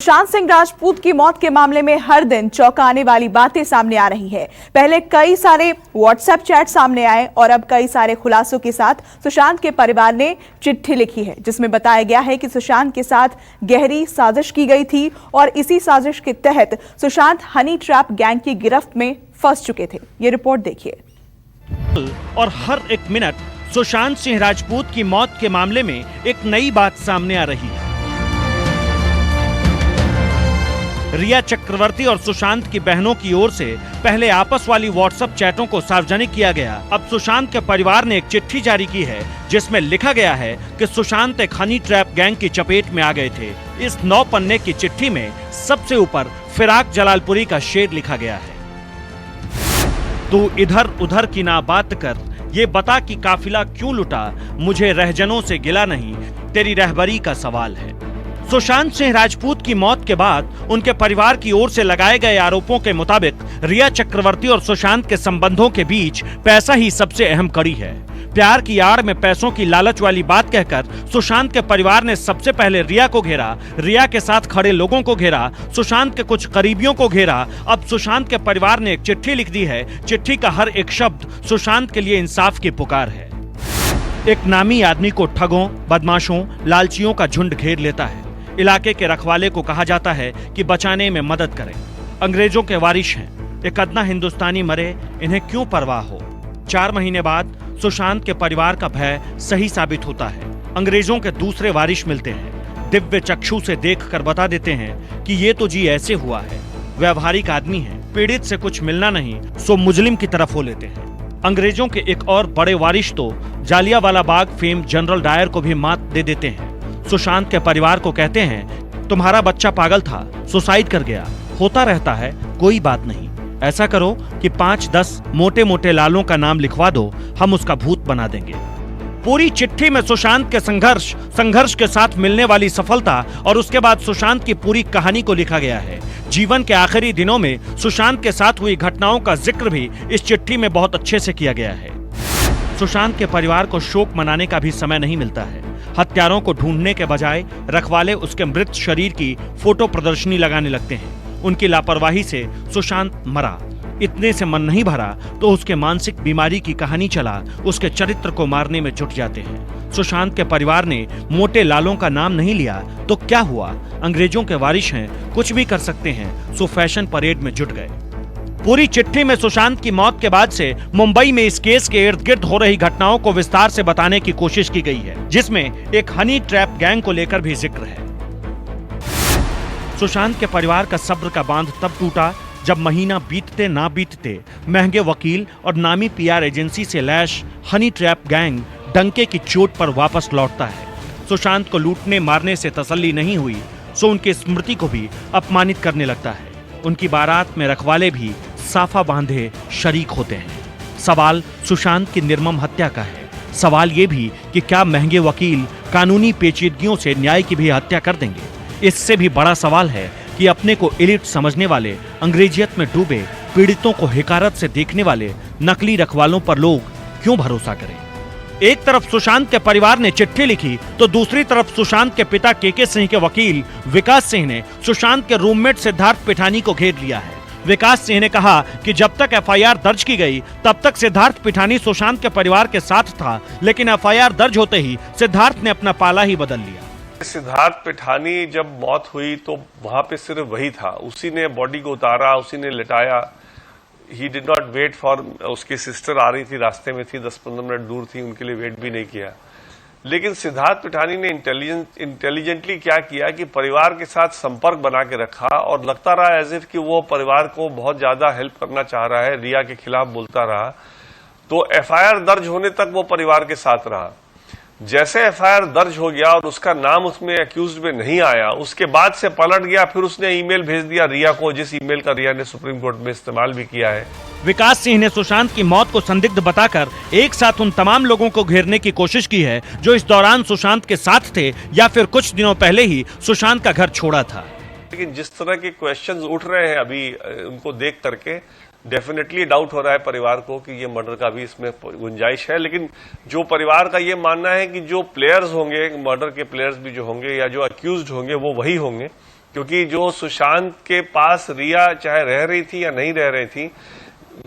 सुशांत सिंह राजपूत की मौत के मामले में हर दिन चौंकाने वाली बातें सामने आ रही है। पहले कई सारे व्हाट्सएप चैट सामने आए और अब कई सारे खुलासों के साथ सुशांत के परिवार ने चिट्ठी लिखी है, जिसमें बताया गया है कि सुशांत के साथ गहरी साजिश की गई थी और इसी साजिश के तहत सुशांत हनी ट्रैप गैंग की गिरफ्त में फंस चुके थे। ये रिपोर्ट देखिए। और हर एक मिनट सुशांत सिंह राजपूत की मौत के मामले में एक नई बात सामने आ रही है। रिया चक्रवर्ती और सुशांत की बहनों की ओर से पहले आपस वाली व्हाट्सएप चैटों को सार्वजनिक किया गया। अब सुशांत के परिवार ने एक चिट्ठी जारी की है, जिसमें लिखा गया है कि सुशांत एक हनी ट्रैप गैंग की चपेट में आ गए थे। इस 9 पन्ने की चिट्ठी में सबसे ऊपर फिराक जलालपुरी का शेर लिखा गया है। तू इधर उधर की ना बात कर, ये बता कि काफिला क्यों लुटा, मुझे रहजनों से गिला नहीं, तेरी रहबरी का सवाल है। सुशांत सिंह राजपूत की मौत के बाद उनके परिवार की ओर से लगाए गए आरोपों के मुताबिक रिया चक्रवर्ती और सुशांत के संबंधों के बीच पैसा ही सबसे अहम कड़ी है। प्यार की आड़ में पैसों की लालच वाली बात कहकर सुशांत के परिवार ने सबसे पहले रिया को घेरा, रिया के साथ खड़े लोगों को घेरा, सुशांत के कुछ करीबियों को घेरा। अब सुशांत के परिवार ने एक चिट्ठी लिख दी है। चिट्ठी का हर एक शब्द सुशांत के लिए इंसाफ की पुकार है। एक नामी आदमी को ठगों, बदमाशों, लालचियों का झुंड घेर लेता है। इलाके के रखवाले को कहा जाता है कि बचाने में मदद करें। अंग्रेजों के वारिश हैं, एक अदना हिंदुस्तानी मरे, इन्हें क्यों परवाह हो। 4 महीने बाद सुशांत के परिवार का भय सही साबित होता है। अंग्रेजों के दूसरे वारिश मिलते हैं, दिव्य चक्षु से देखकर बता देते हैं कि ये तो जी ऐसे हुआ है। व्यवहारिक आदमी है, पीड़ित से कुछ मिलना नहीं सो मुजलिम की तरफ हो लेते हैं। अंग्रेजों के एक और बड़े वारिश तो Jallianwala Bagh fame general Dyer को भी मात दे देते हैं। सुशांत के परिवार को कहते हैं, तुम्हारा बच्चा पागल था, सुसाइड कर गया, होता रहता है, कोई बात नहीं। ऐसा करो कि 5-10 मोटे मोटे लालों का नाम लिखवा दो, हम उसका भूत बना देंगे। पूरी चिट्ठी में सुशांत के संघर्ष के साथ मिलने वाली सफलता और उसके बाद सुशांत की पूरी कहानी को लिखा गया है। जीवन के आखिरी दिनों में सुशांत के साथ हुई घटनाओं का जिक्र भी इस चिट्ठी में बहुत अच्छे से किया गया है। सुशांत के परिवार को शोक मनाने का भी समय नहीं मिलता है। हत्यारों को ढूंढने के बजाय रखवाले उसके मृत शरीर की फोटो प्रदर्शनी लगाने लगते हैं। उनकी लापरवाही से सुशांत मरा, इतने से मन नहीं भरा तो उसके मानसिक बीमारी की कहानी चला, उसके चरित्र को मारने में जुट जाते हैं। सुशांत के परिवार ने मोटे लालों का नाम नहीं लिया तो क्या हुआ, अंग्रेजों के वारिश हैं, कुछ भी कर सकते हैं, सो फैशन परेड में जुट गए। पूरी चिट्ठी में सुशांत की मौत के बाद से मुंबई में इस केस के इर्द गिर्द हो रही घटनाओं को विस्तार से बताने की कोशिश की गई है, जिसमें एक हनी ट्रैप गैंग को लेकर भी जिक्र है। सुशांत के परिवार का सब्र का बांध तब टूटा जब महीना बीतते ना बीतते महंगे वकील और नामी पीआर एजेंसी से लैश हनी ट्रैप गैंग डंके की चोट पर वापस लौटता है। सुशांत को लूटने मारने से तसल्ली नहीं हुई, सो उनकी स्मृति को भी अपमानित करने लगता है। उनकी बारात में रखवाले भी साफा बांधे शरीक होते हैं। सवाल सुशांत की निर्मम हत्या का है। सवाल ये भी कि क्या महंगे वकील कानूनी पेचीदगियों से न्याय की भी हत्या कर देंगे। इससे भी बड़ा सवाल है कि अपने को एलिट समझने वाले, अंग्रेजियत में डूबे पीड़ितों को हिकारत से देखने वाले नकली रखवालों पर लोग क्यों भरोसा करें। एक तरफ सुशांत के परिवार ने चिट्ठी लिखी तो दूसरी तरफ सुशांत के पिता केके सिंह के वकील विकास सिंह ने सुशांत के रूममेट सिद्धार्थ पिठानी को घेर लिया है। विकास सिंह ने कहा कि जब तक एफआईआर दर्ज की गई तब तक सिद्धार्थ पिठानी सुशांत के परिवार के साथ था, लेकिन एफआईआर दर्ज होते ही सिद्धार्थ ने अपना पाला ही बदल लिया। सिद्धार्थ पिठानी जब मौत हुई तो वहां पे सिर्फ वही था, उसी ने बॉडी को उतारा, उसी ने लिटाया। He did not wait for, उसकी सिस्टर आ रही थी, रास्ते में थी, 10-15 मिनट दूर थी, उनके लिए वेट भी नहीं किया। लेकिन सिद्धार्थ पिठानी ने इंटेलिजेंटली क्या किया कि परिवार के साथ संपर्क बना के रखा और लगता रहा एज इफ कि वो परिवार को बहुत ज्यादा हेल्प करना चाह रहा है, रिया के खिलाफ बोलता रहा। तो एफआईआर दर्ज होने तक वो परिवार के साथ रहा। जैसे एफआईआर दर्ज हो गया और उसका नाम उसमें एक्यूज्ड में नहीं आया, उसके बाद से पलट गया। फिर उसने ईमेल भेज दिया रिया को, जिस ईमेल का रिया ने सुप्रीम कोर्ट में इस्तेमाल भी किया है। विकास सिंह ने सुशांत की मौत को संदिग्ध बताकर एक साथ उन तमाम लोगों को घेरने की कोशिश की है जो इस दौरान सुशांत के साथ थे या फिर कुछ दिनों पहले ही सुशांत का घर छोड़ा था। लेकिन जिस तरह के क्वेश्चंस उठ रहे हैं अभी उनको देख करके डेफिनेटली डाउट हो रहा है परिवार को कि ये मर्डर का भी इसमें गुंजाइश है। लेकिन जो परिवार का ये मानना है कि जो प्लेयर्स होंगे, मर्डर के प्लेयर्स भी जो होंगे या जो अक्यूज्ड होंगे वो वही होंगे, क्योंकि जो सुशांत के पास रिया चाहे रह रही थी या नहीं रह रही थी,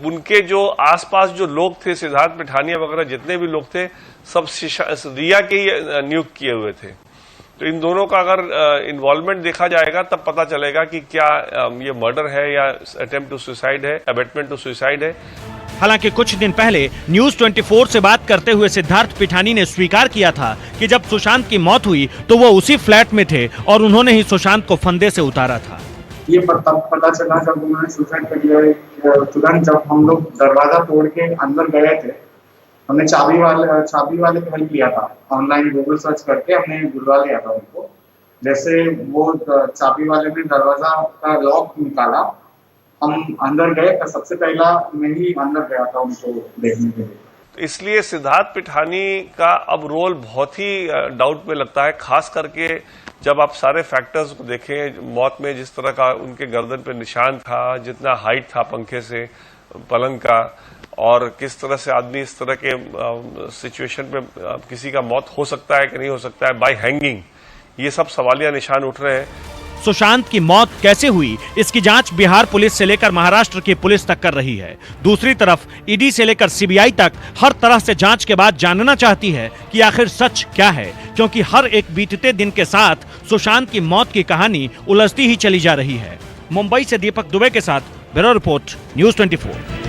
उनके जो आसपास जो लोग थे, सिद्धार्थ पिठानिया वगैरह जितने भी लोग थे, सब रिया के ही नियुक्त किए हुए थे। तो इन दोनों का अगर इन्वॉल्वमेंट देखा जाएगा तब पता चलेगा कि क्या ये मर्डर है या अटेम्प्ट टू सुसाइड है, अबेटमेंट टू सुसाइड है। हालांकि कुछ दिन पहले न्यूज 24 से बात करते हुए सिद्धार्थ पिठानी ने स्वीकार किया था कि जब सुशांत की मौत हुई तो वो उसी फ्लैट में थे और उन्होंने ही सुशांत को फंदे से उतारा था। ये तब पता चला जब उन्होंने सुसाइड कर लिया। तुरंत जब हम लोग दरवाजा तोड़ के अंदर गए थे, हमने चाबी वाले को हेल्प लिया था। ऑनलाइन गूगल सर्च करके हमने बुलवा लिया था उनको। जैसे वो चाबी वाले ने दरवाजा का लॉक निकाला, हम अंदर गए तो सबसे पहला मैं ही अंदर गया था उनको देखने के लिए। इसलिए सिद्धार्थ पिठानी का अब रोल बहुत ही डाउट में लगता है, खास करके जब आप सारे फैक्टर्स को देखें। मौत में जिस तरह का उनके गर्दन पे निशान था, जितना हाइट था पंखे से पलंग का, और किस तरह से आदमी इस तरह के सिचुएशन पे किसी का मौत हो सकता है कि नहीं हो सकता है बाय हैंगिंग, ये सब सवालिया निशान उठ रहे हैं। सुशांत की मौत कैसे हुई, इसकी जांच बिहार पुलिस से लेकर महाराष्ट्र की पुलिस तक कर रही है। दूसरी तरफ ईडी से लेकर सीबीआई तक हर तरह से जांच के बाद जानना चाहती है कि आखिर सच क्या है, क्योंकि हर एक बीतते दिन के साथ सुशांत की मौत की कहानी उलझती ही चली जा रही है। मुंबई से दीपक दुबे के साथ ब्यूरो रिपोर्ट, न्यूज़ 24।